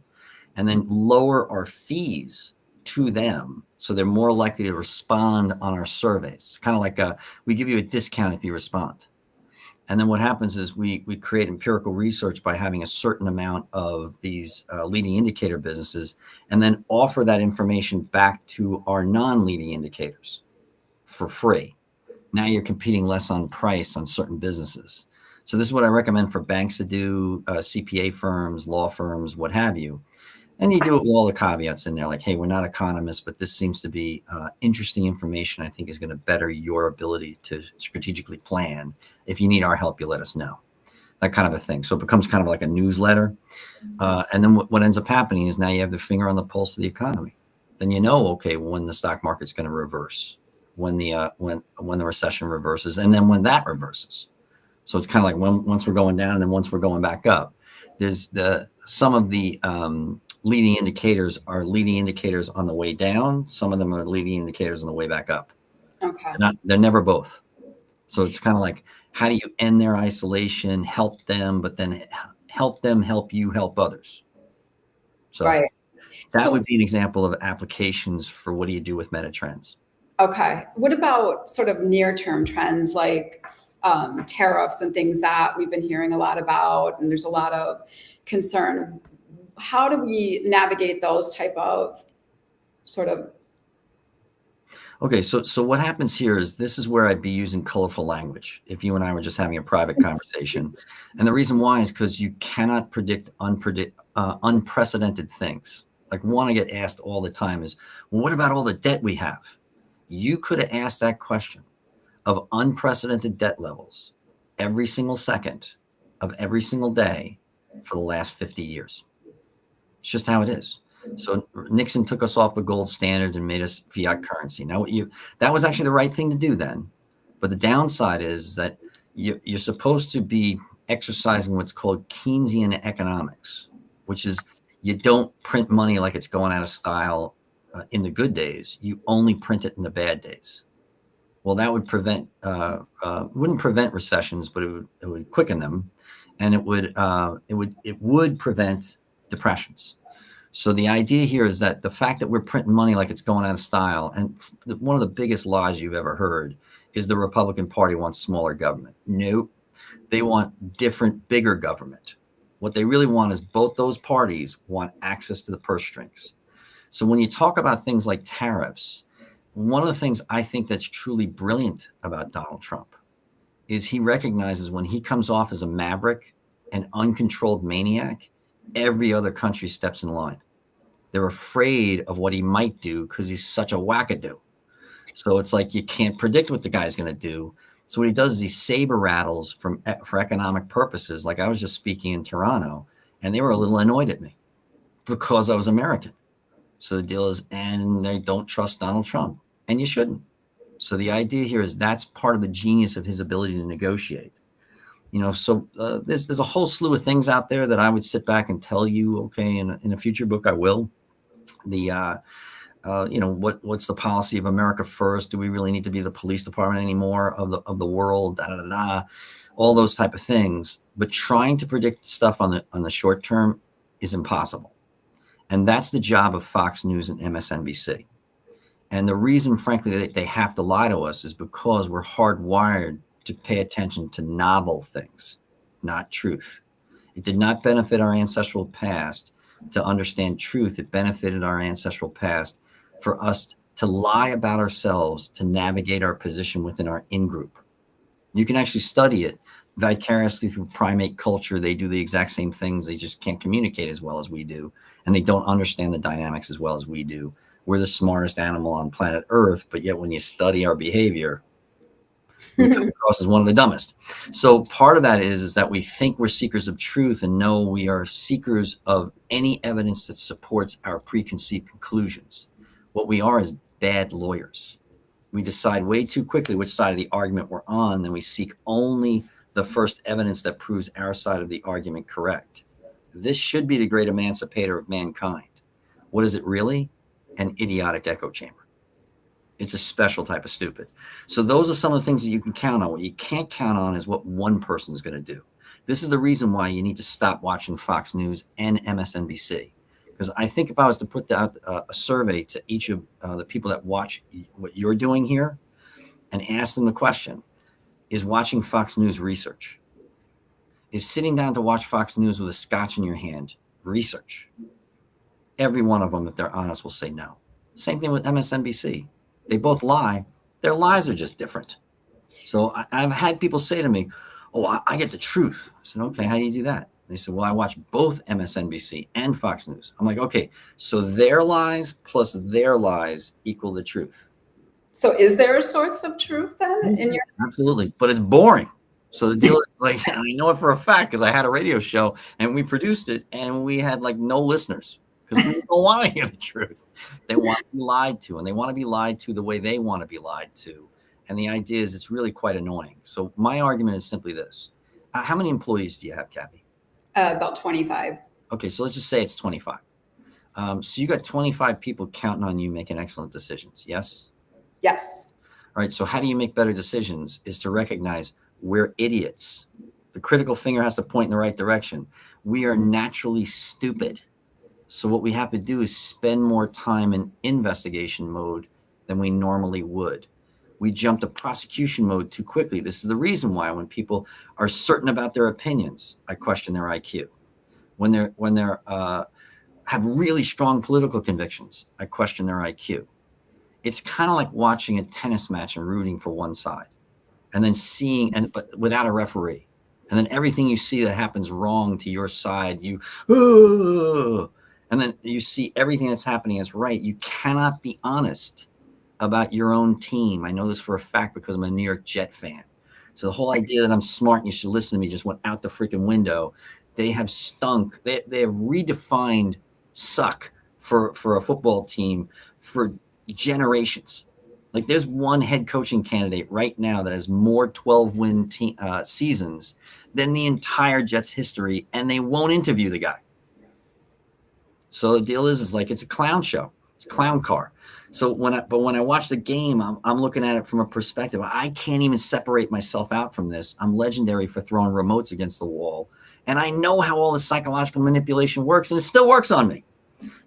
and then lower our fees to them so they're more likely to respond on our surveys. Kind of like we give you a discount if you respond. And then what happens is we create empirical research by having a certain amount of these leading indicator businesses and then offer that information back to our non-leading indicators for free. Now you're competing less on price on certain businesses. So this is what I recommend for banks to do, CPA firms, law firms, what have you. And you do it with all the caveats in there, like, hey, we're not economists, but this seems to be interesting information I think is going to better your ability to strategically plan. If you need our help, you let us know. That kind of a thing. So it becomes kind of like a newsletter. And then what ends up happening is now you have the finger on the pulse of the economy. Then you know, okay, when the stock market's going to reverse, when the recession reverses, and then when that reverses. So it's kind of like once we're going down and then once we're going back up. There's some of the leading indicators are leading indicators on the way down. Some of them are leading indicators on the way back up. Okay. They're never both. So it's kind of like, how do you end their isolation, help them, but then help them help you help others? So right. that would be an example of applications for what do you do with meta trends. Okay. What about sort of near-term trends like tariffs and things that we've been hearing a lot about, and there's a lot of concern. How do we navigate those type of sort of? Okay, so what happens here is this is where I'd be using colorful language if you and I were just having a private conversation. And the reason why is because you cannot predict unprecedented things. Like one I get asked all the time is, well, what about all the debt we have? You could have asked that question of unprecedented debt levels every single second of every single day for the last 50 years. It's just how it is. So Nixon took us off the gold standard and made us fiat currency. Now, that was actually the right thing to do then. But the downside is that you're supposed to be exercising what's called Keynesian economics, which is you don't print money like it's going out of style in the good days. You only print it in the bad days. Well, that would wouldn't prevent recessions, but it would quicken them, and it would prevent depressions. So the idea here is that the fact that we're printing money like it's going out of style, and one of the biggest lies you've ever heard is the Republican Party wants smaller government. Nope. They want different, bigger government. What they really want is both those parties want access to the purse strings. So when you talk about things like tariffs, one of the things I think that's truly brilliant about Donald Trump is he recognizes when he comes off as a maverick, an uncontrolled maniac, every other country steps in line. They're afraid of what he might do because he's such a wackadoo. So it's like you can't predict what the guy's going to do. So what he does is he saber rattles for economic purposes. Like I was just speaking in Toronto, and they were a little annoyed at me because I was American. So the deal is, and they don't trust Donald Trump, and you shouldn't. So the idea here is that's part of the genius of his ability to negotiate. So there's a whole slew of things out there that I would sit back and tell you, okay, in a future book I will. What's the policy of America first? Do we really need to be the police department anymore of the world? All those type of things. But trying to predict stuff on the short term is impossible. And that's the job of Fox News and MSNBC. And the reason, frankly, that they have to lie to us is because we're hardwired to pay attention to novel things, not truth. It did not benefit our ancestral past to understand truth. It benefited our ancestral past for us to lie about ourselves, to navigate our position within our in-group. You can actually study it vicariously through primate culture. They do the exact same things. They just can't communicate as well as we do. And they don't understand the dynamics as well as we do. We're the smartest animal on planet Earth, but yet when you study our behavior, we come across as one of the dumbest. So part of that is that we think we're seekers of truth, and no, we are seekers of any evidence that supports our preconceived conclusions. What we are is bad lawyers. We decide way too quickly which side of the argument we're on, then we seek only the first evidence that proves our side of the argument correct. This should be the great emancipator of mankind. What is it really? An idiotic echo chamber. It's a special type of stupid. So those are some of the things that you can count on. What you can't count on is what one person is going to do. This is the reason why you need to stop watching Fox News and MSNBC. Because I think if I was to put out a survey to each of the people that watch what you're doing here and ask them the question, is watching Fox News research? Is sitting down to watch Fox News with a scotch in your hand research? Every one of them, if they're honest, will say no. Same thing with MSNBC. They both lie. Their lies are just different. So I've had people say to me, oh, I get the truth. I said, okay, how do you do that? They said, well, I watch both MSNBC and Fox News. I'm like, okay, so their lies plus their lies equal the truth. So is there a source of truth then in your? Absolutely, but it's boring. So the deal is like, I know it for a fact because I had a radio show and we produced it and we had like no listeners because people don't want to hear the truth. They want to be lied to, and they want to be lied to the way they want to be lied to. And the idea is it's really quite annoying. So my argument is simply this. How many employees do you have, Kathy? About 25. Okay, so let's just say it's 25. So you got 25 people counting on you making excellent decisions, yes? Yes. All right, so how do you make better decisions is to recognize we're idiots. The critical finger has to point in the right direction. We are naturally stupid. So what we have to do is spend more time in investigation mode than we normally would. We jump to prosecution mode too quickly. This is the reason why when people are certain about their opinions, I question their IQ. When they're have really strong political convictions, I question their IQ. It's kind of like watching a tennis match and rooting for one side, and then but without a referee, and then everything you see that happens wrong to your side, and then you see everything that's happening as right. You cannot be honest about your own team. I know this for a fact because I'm a New York Jet fan. So the whole idea that I'm smart and you should listen to me just went out the freaking window. They have stunk. They have redefined suck for a football team for generations. Like there's one head coaching candidate right now that has more 12-win seasons than the entire Jets history, and they won't interview the guy. So the deal is like it's a clown show. It's a clown car. So when I watch the game, I'm looking at it from a perspective. I can't even separate myself out from this. I'm legendary for throwing remotes against the wall, and I know how all the psychological manipulation works, and it still works on me.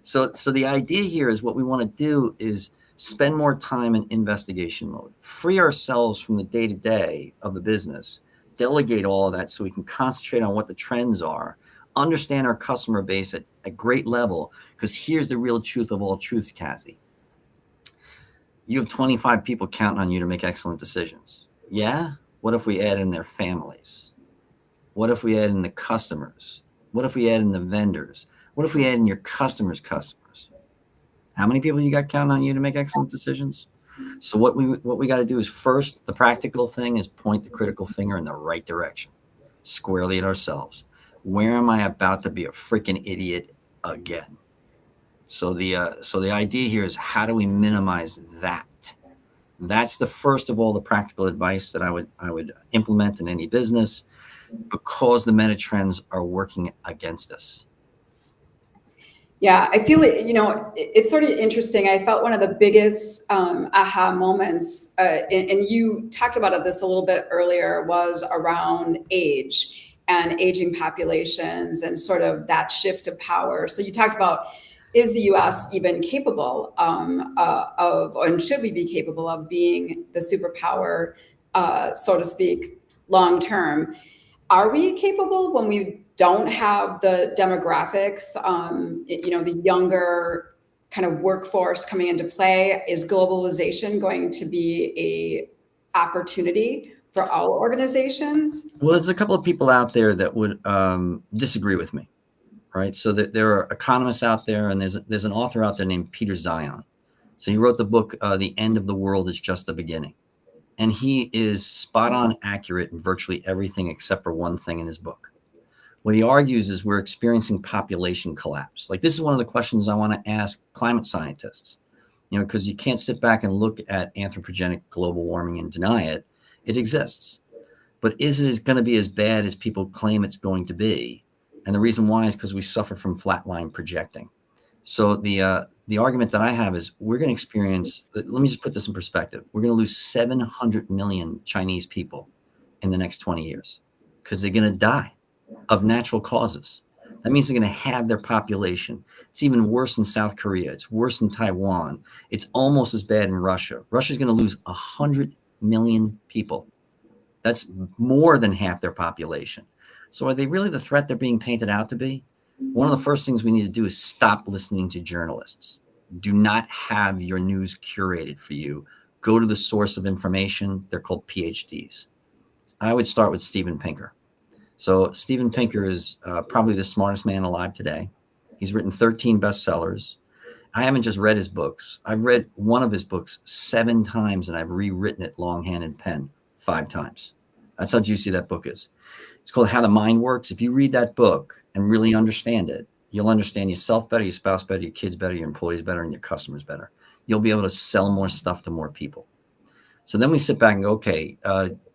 So the idea here is what we want to do is spend more time in investigation mode, free ourselves from the day-to-day of the business, delegate all of that so we can concentrate on what the trends are, understand our customer base at a great level, because here's the real truth of all truths, Kathy. You have 25 people counting on you to make excellent decisions. Yeah? What if we add in their families? What if we add in the customers? What if we add in the vendors? What if we add in your customers' customers? How many people you got counting on you to make excellent decisions? So what we got to do is first, the practical thing is point the critical finger in the right direction, squarely at ourselves. Where am I about to be a freaking idiot again? So the idea here is how do we minimize that? That's the first of all the practical advice that I would implement in any business, because the meta trends are working against us. Yeah, I feel it, it's sort of interesting. I felt one of the biggest aha moments, and you talked about this a little bit earlier, was around age and aging populations and sort of that shift of power. So you talked about, is the US even capable of, and should we be capable of being the superpower, so to speak, long term? Are we capable when we don't have the demographics, the younger kind of workforce coming into play? Is globalization going to be a opportunity for all organizations? Well, there's a couple of people out there that would disagree with me, right? So that there are economists out there, and there's an author out there named Peter Zion. So he wrote the book, The End of the World is Just the Beginning. And he is spot on accurate in virtually everything except for one thing in his book. What he argues is we're experiencing population collapse. Like, this is one of the questions I want to ask climate scientists, because you can't sit back and look at anthropogenic global warming and deny it. It exists. But is it going to be as bad as people claim it's going to be? And the reason why is because we suffer from flatline projecting. So the argument that I have is we're going to experience, let me just put this in perspective. We're going to lose 700 million Chinese people in the next 20 years because they're going to die of natural causes. That means they're going to have their population. It's even worse in South Korea. It's worse in Taiwan. It's almost as bad in Russia. Russia's going to lose 100 million people. That's more than half their population. So are they really the threat they're being painted out to be? One of the first things we need to do is stop listening to journalists. Do not have your news curated for you. Go to the source of information. They're called PhDs. I would start with Steven Pinker. So Steven Pinker is probably the smartest man alive today. He's written 13 bestsellers. I haven't just read his books. I've read one of his books 7 times, and I've rewritten it longhand and pen 5 times. That's how juicy that book is. It's called How the Mind Works. If you read that book and really understand it, you'll understand yourself better, your spouse better, your kids better, your employees better, and your customers better. You'll be able to sell more stuff to more people. So then we sit back and go, okay,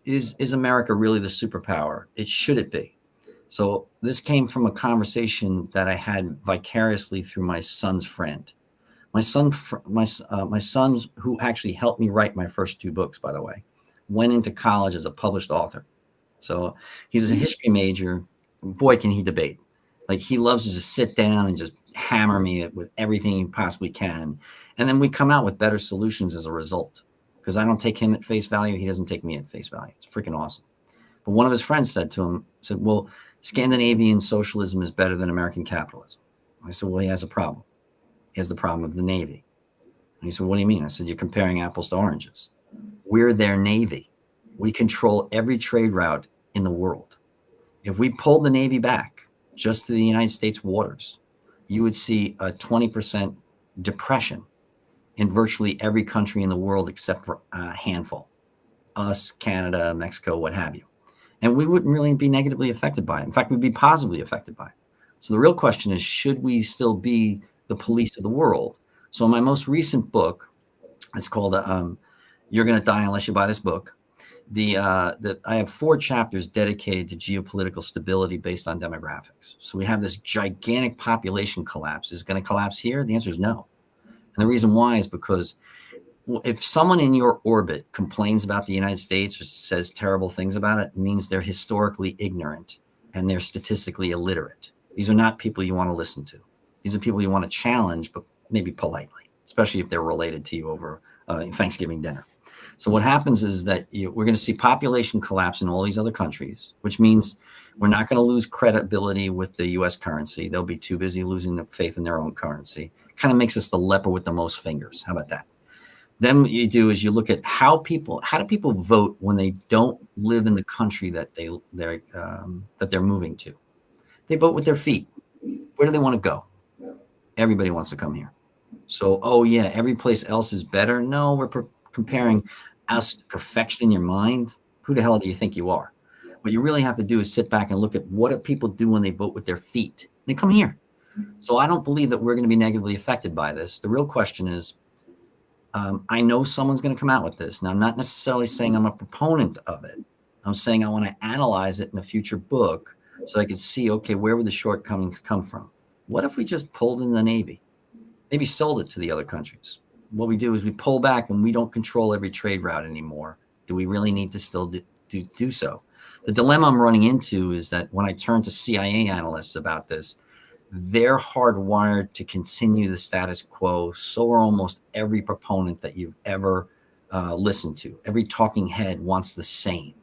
is America really the superpower? Should it be? So this came from a conversation that I had vicariously through my son's friend. My son, who actually helped me write my first 2 books, by the way, went into college as a published author. So he's a history major. Boy, can he debate. Like, he loves to just sit down and just hammer me with everything he possibly can. And then we come out with better solutions as a result, because I don't take him at face value. He doesn't take me at face value. It's freaking awesome. But one of his friends said, well, Scandinavian socialism is better than American capitalism. I said, well, he has a problem. He has the problem of the Navy. And he said, what do you mean? I said, you're comparing apples to oranges. We're their Navy. We control every trade route in the world. If we pulled the Navy back just to the United States waters, you would see a 20% depression in virtually every country in the world except for a handful. Us, Canada, Mexico, what have you. And we wouldn't really be negatively affected by it. In fact, we'd be positively affected by it. So the real question is, should we still be the police of the world? So in my most recent book, it's called You're Gonna Die Unless You Buy This Book. I have 4 chapters dedicated to geopolitical stability based on demographics. So we have this gigantic population collapse. Is it going to collapse here? The answer is no. And the reason why is because if someone in your orbit complains about the United States or says terrible things about it, it means they're historically ignorant and they're statistically illiterate. These are not people you want to listen to. These are people you want to challenge, but maybe politely, especially if they're related to you over Thanksgiving dinner. So what happens is that we're going to see population collapse in all these other countries, which means we're not going to lose credibility with the U.S. currency. They'll be too busy losing the faith in their own currency. Kind of makes us the leper with the most fingers. How about that? Then what you do is you look at how do people vote when they don't live in the country that they're moving to. They vote with their feet. Where do they want to go? Everybody wants to come here. So, oh yeah, every place else is better. No, we're comparing us to perfection in your mind. Who the hell do you think you are? What you really have to do is sit back and look at what do people do when they vote with their feet. They come here. So I don't believe that we're going to be negatively affected by this. The real question is, I know someone's going to come out with this. Now, I'm not necessarily saying I'm a proponent of it. I'm saying I want to analyze it in a future book so I can see, okay, where would the shortcomings come from? What if we just pulled in the Navy, maybe sold it to the other countries? What we do is we pull back and we don't control every trade route anymore. Do we really need to still do so? The dilemma I'm running into is that when I turn to CIA analysts about this, they're hardwired to continue the status quo. So are almost every proponent that you've ever listened to. Every talking head wants the same.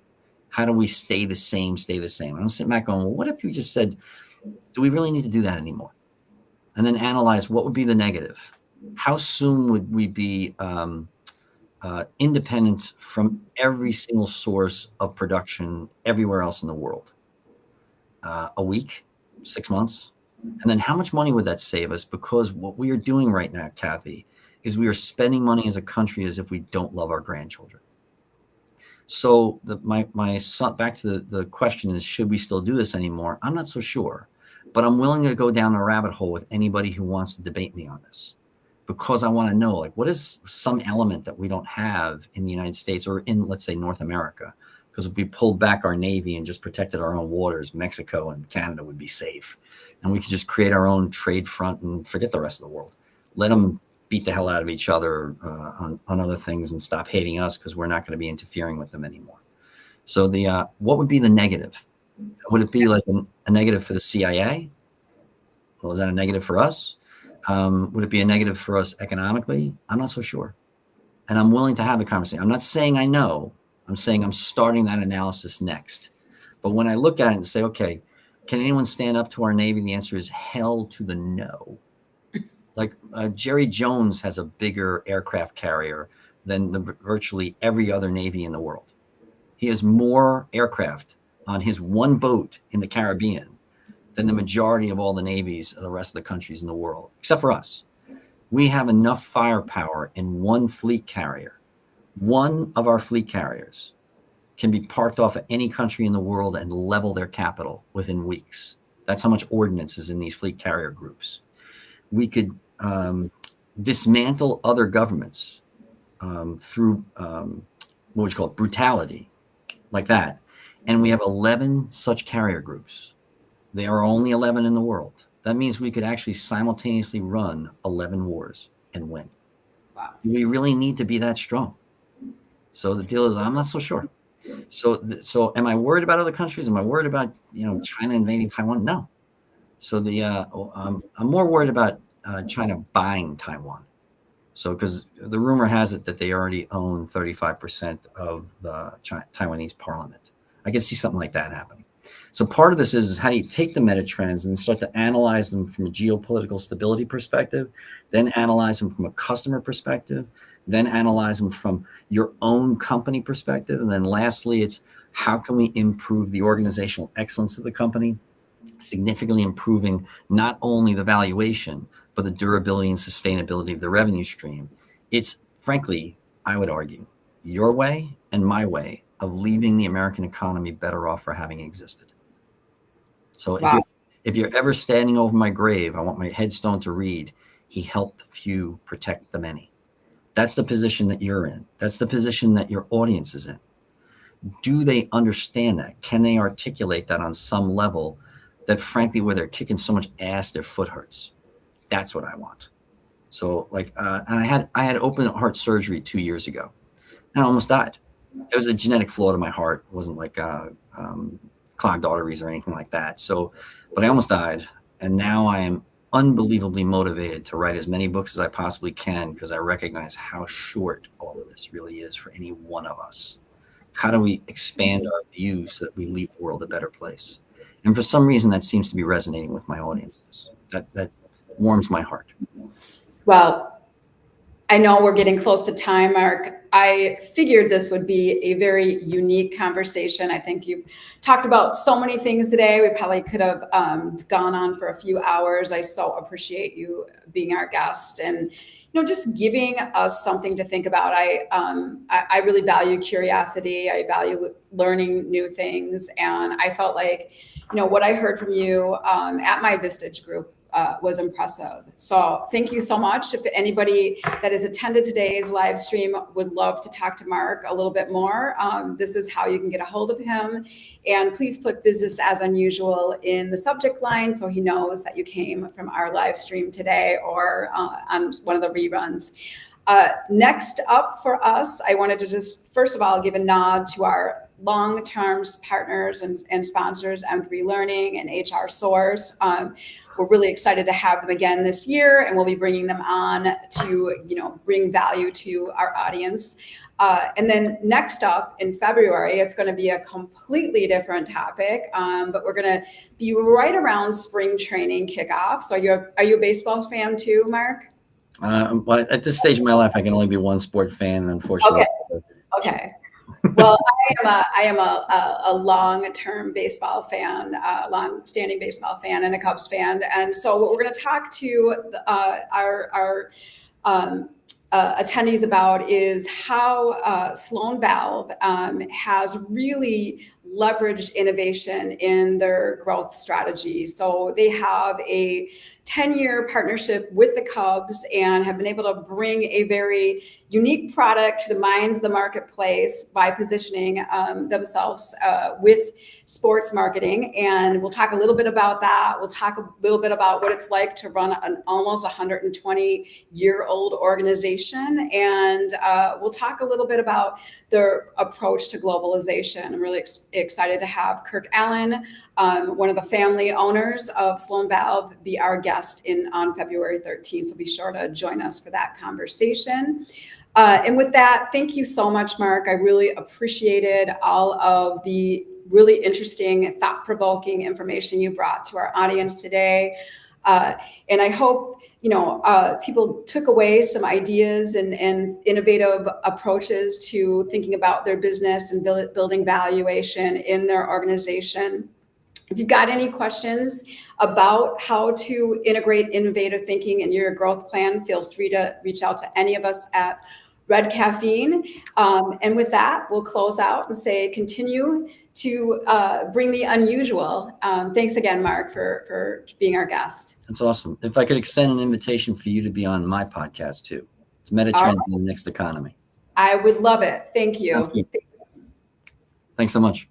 How do we stay the same? I'm sitting back going, well, what if you just said, do we really need to do that anymore? And then analyze what would be the negative. How soon would we be independent from every single source of production everywhere else in the world? A week, 6 months? And then how much money would that save us? Because what we are doing right now, Kathy, is we are spending money as a country as if we don't love our grandchildren. So my son, back to the question is, should we still do this anymore? I'm not so sure, but I'm willing to go down a rabbit hole with anybody who wants to debate me on this, because I want to know, like, what is some element that we don't have in the United States or in, let's say, North America? Because if we pulled back our Navy and just protected our own waters, Mexico and Canada would be safe. And we could just create our own trade front and forget the rest of the world. Let them beat the hell out of each other on other things and stop hating us, because we're not going to be interfering with them anymore. So what would be the negative? Would it be like a negative for the CIA? Well, is that a negative for us? Would it be a negative for us economically? I'm not so sure. And I'm willing to have a conversation. I'm not saying I know. I'm saying I'm starting that analysis next. But when I look at it and say, okay, can anyone stand up to our Navy? The answer is hell to the no. Like Jerry Jones has a bigger aircraft carrier than virtually every other Navy in the world. He has more aircraft on his one boat in the Caribbean than the majority of all the navies of the rest of the countries in the world, except for us. We have enough firepower in one fleet carrier. One of our fleet carriers can be parked off of any country in the world and level their capital within weeks. That's how much ordnance is in these fleet carrier groups. We could dismantle other governments through what would you call it, brutality, like that. And we have 11 such carrier groups. There are only 11 in the world. That means we could actually simultaneously run 11 wars and win. Wow. Do we really need to be that strong? So the deal is, I'm not so sure. So am I worried about other countries? Am I worried about, China invading Taiwan? No. So I'm more worried about China buying Taiwan. So because the rumor has it that they already own 35% of the Taiwanese parliament. I can see something like that happening. So part of this is how do you take the meta trends and start to analyze them from a geopolitical stability perspective, then analyze them from a customer perspective, then analyze them from your own company perspective. And then lastly, it's how can we improve the organizational excellence of the company, significantly improving not only the valuation, but the durability and sustainability of the revenue stream. It's frankly, I would argue, your way and my way of leaving the American economy better off for having existed. So Wow. if you're ever standing over my grave, I want my headstone to read, he helped the few protect the many. That's the position that you're in. That's the position that your audience is in. Do they understand that? Can they articulate that on some level that frankly, where they're kicking so much ass, their foot hurts? That's what I want. So and I had open heart surgery 2 years ago and I almost died. It was a genetic flaw to my heart. It wasn't like clogged arteries or anything like that. So, but I almost died. And now I am unbelievably motivated to write as many books as I possibly can because I recognize how short all of this really is for any one of us. How do we expand our views so that we leave the world a better place? And for some reason, that seems to be resonating with my audiences. That warms my heart. Well, I know we're getting close to time, Mark. I figured this would be a very unique conversation. I think you've talked about so many things today. We probably could have gone on for a few hours. I so appreciate you being our guest and just giving us something to think about. I really value curiosity. I value learning new things, and I felt like what I heard from you at my Vistage group was impressive. So thank you so much. If anybody that has attended today's live stream would love to talk to Mark a little bit more, this is how you can get a hold of him. And please put business as unusual in the subject line so he knows that you came from our live stream today or on one of the reruns. Next up for us, I wanted to just, first of all, give a nod to our long-term partners and sponsors, M3 Learning and HR Source. We're really excited to have them again this year, and we'll be bringing them on to bring value to our audience. And then next up in February, it's going to be a completely different topic, but we're going to be right around spring training kickoff. So are you a baseball fan too, Mark? Well, at this stage of my life, I can only be one sport fan, unfortunately. Okay. Well, I am a long-term baseball fan, long-standing baseball fan, and a Cubs fan. And so, what we're going to talk to our attendees about is how Sloan Valve has really leveraged innovation in their growth strategy. So they have a 10-year partnership with the Cubs and have been able to bring a very unique product to the minds of the marketplace by positioning themselves with sports marketing. And we'll talk a little bit about that. We'll talk a little bit about what it's like to run an almost 120-year-old organization. And we'll talk a little bit about their approach to globalization. I'm really excited to have Kirk Allen, one of the family owners of Sloan Valve, be our guest on February 13th. So be sure to join us for that conversation. And with that, thank you so much, Mark. I really appreciated all of the really interesting, thought-provoking information you brought to our audience today. And I hope, people took away some ideas and innovative approaches to thinking about their business and building valuation in their organization. If you've got any questions about how to integrate innovative thinking in your growth plan, feel free to reach out to any of us at Red Caffeine. And with that, we'll close out and say continue to bring the unusual. Thanks again, Mark, for being our guest. That's awesome. If I could extend an invitation for you to be on my podcast too. It's Metatrends in the Next Economy. I would love it. Thank you. Thanks so much.